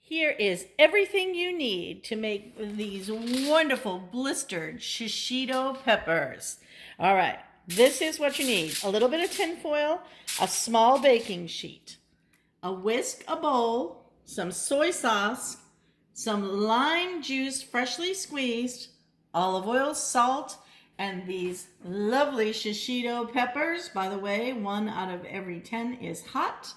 Here is everything you need to make these wonderful blistered shishito peppers. All right, this is what you need. A little bit of tin foil, a small baking sheet, a whisk, a bowl, some soy sauce, some lime juice freshly squeezed, olive oil, salt, and these lovely shishito peppers. By the way, 1 out of every 10 is hot.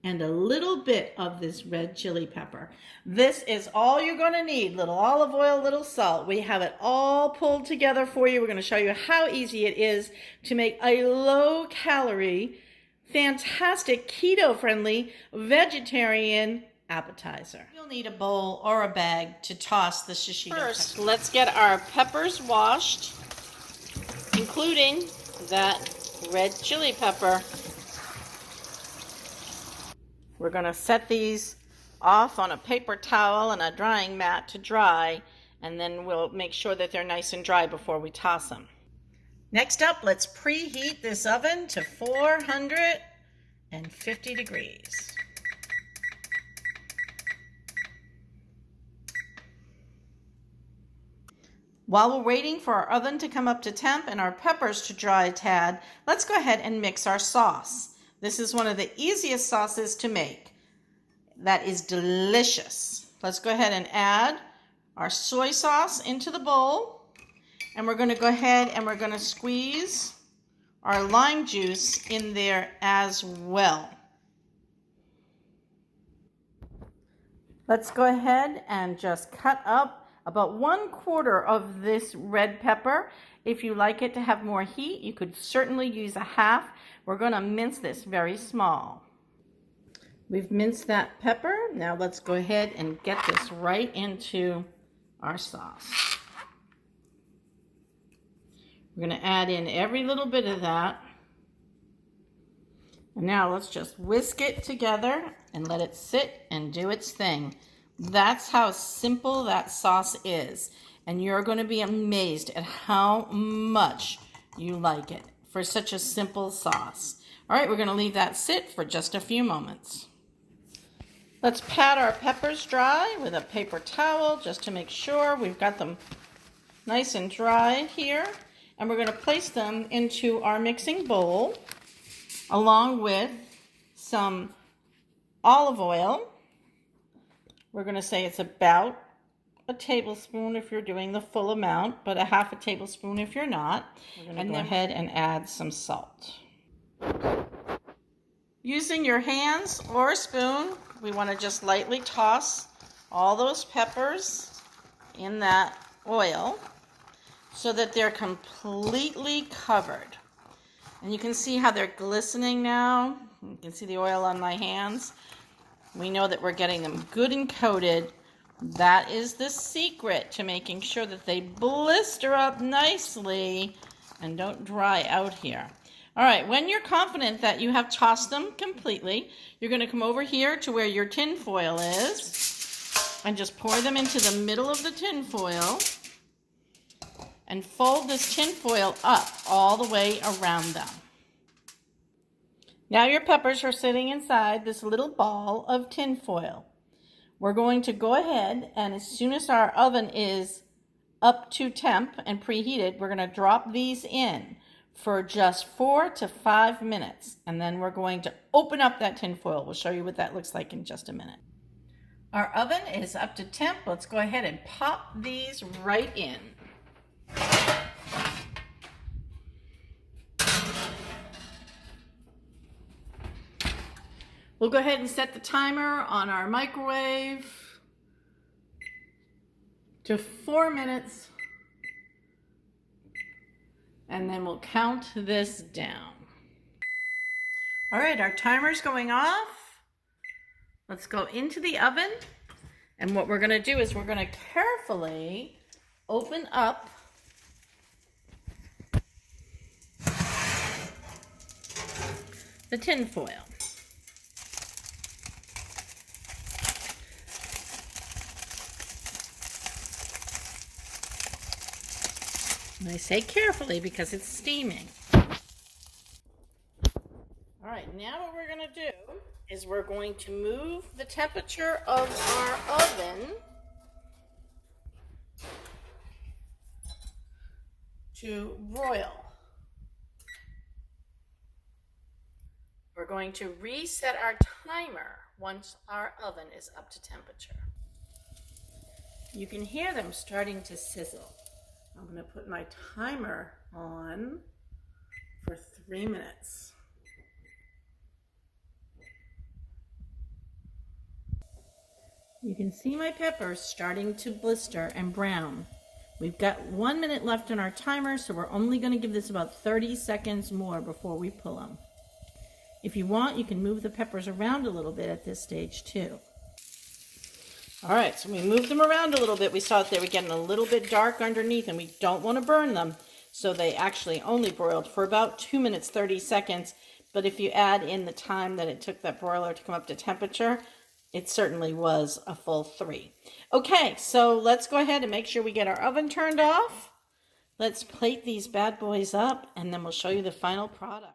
And a little bit of this red chili pepper. This is all you're going to need. Little olive oil, little salt. We have it all pulled together for you. We're going to show you how easy it is to make a low-calorie, fantastic, keto-friendly, vegetarian appetizer. You'll need a bowl or a bag to toss the shishito First, pepper. Let's get our peppers washed, including that red chili pepper. We're going to set these off on a paper towel and a drying mat to dry, and then we'll make sure that they're nice and dry before we toss them. Next up, let's preheat this oven to 450 degrees. While we're waiting for our oven to come up to temp and our peppers to dry a tad, let's go ahead and mix our sauce. This is one of the easiest sauces to make. That is delicious. Let's go ahead and add our soy sauce into the bowl. And we're going to go ahead and we're going to squeeze our lime juice in there as well. Let's go ahead and just cut up about 1/4 of this red pepper. If you like it to have more heat, you could certainly use a half. We're going to mince this very small. We've minced that pepper. Now let's go ahead and get this right into our sauce. We're going to add in every little bit of that. And now let's just whisk it together and let it sit and do its thing. That's how simple that sauce is. And you're going to be amazed at how much you like it for such a simple sauce. All right, we're going to leave that sit for just a few moments. Let's pat our peppers dry with a paper towel just to make sure we've got them nice and dry here. And we're going to place them into our mixing bowl along with some olive oil. We're going to say it's about a tablespoon if you're doing the full amount, but a half a tablespoon if you're not. We're going to go ahead and add some salt. Using your hands or a spoon, we want to just lightly toss all those peppers in that oil so that they're completely covered. And you can see how they're glistening now. You can see the oil on my hands. We know that we're getting them good and coated. That is the secret to making sure that they blister up nicely and don't dry out here. All right, when you're confident that you have tossed them completely, you're going to come over here to where your tin foil is and just pour them into the middle of the tin foil and fold this tin foil up all the way around them. Now your peppers are sitting inside this little ball of tin foil. We're going to go ahead and as soon as our oven is up to temp and preheated, we're going to drop these in for just 4 to 5 minutes. And then we're going to open up that tin foil. We'll show you what that looks like in just a minute. Our oven is up to temp. Let's go ahead and pop these right in. We'll go ahead and set the timer on our microwave to 4 minutes, and then we'll count this down. All right, our timer's going off. Let's go into the oven, and what we're gonna do is we're gonna carefully open up the tin foil. And I say carefully because it's steaming. All right, now what we're going to do is we're going to move the temperature of our oven to broil. We're going to reset our timer once our oven is up to temperature. You can hear them starting to sizzle. I'm going to put my timer on for 3 minutes. You can see my peppers starting to blister and brown. We've got 1 minute left on our timer, so we're only going to give this about 30 seconds more before we pull them. If you want, you can move the peppers around a little bit at this stage too. All right, so we moved them around a little bit. We saw that they were getting a little bit dark underneath, and we don't want to burn them. So they actually only broiled for about 2 minutes, 30 seconds. But if you add in the time that it took that broiler to come up to temperature, it certainly was a full 3. Okay, so let's go ahead and make sure we get our oven turned off. Let's plate these bad boys up, and then we'll show you the final product.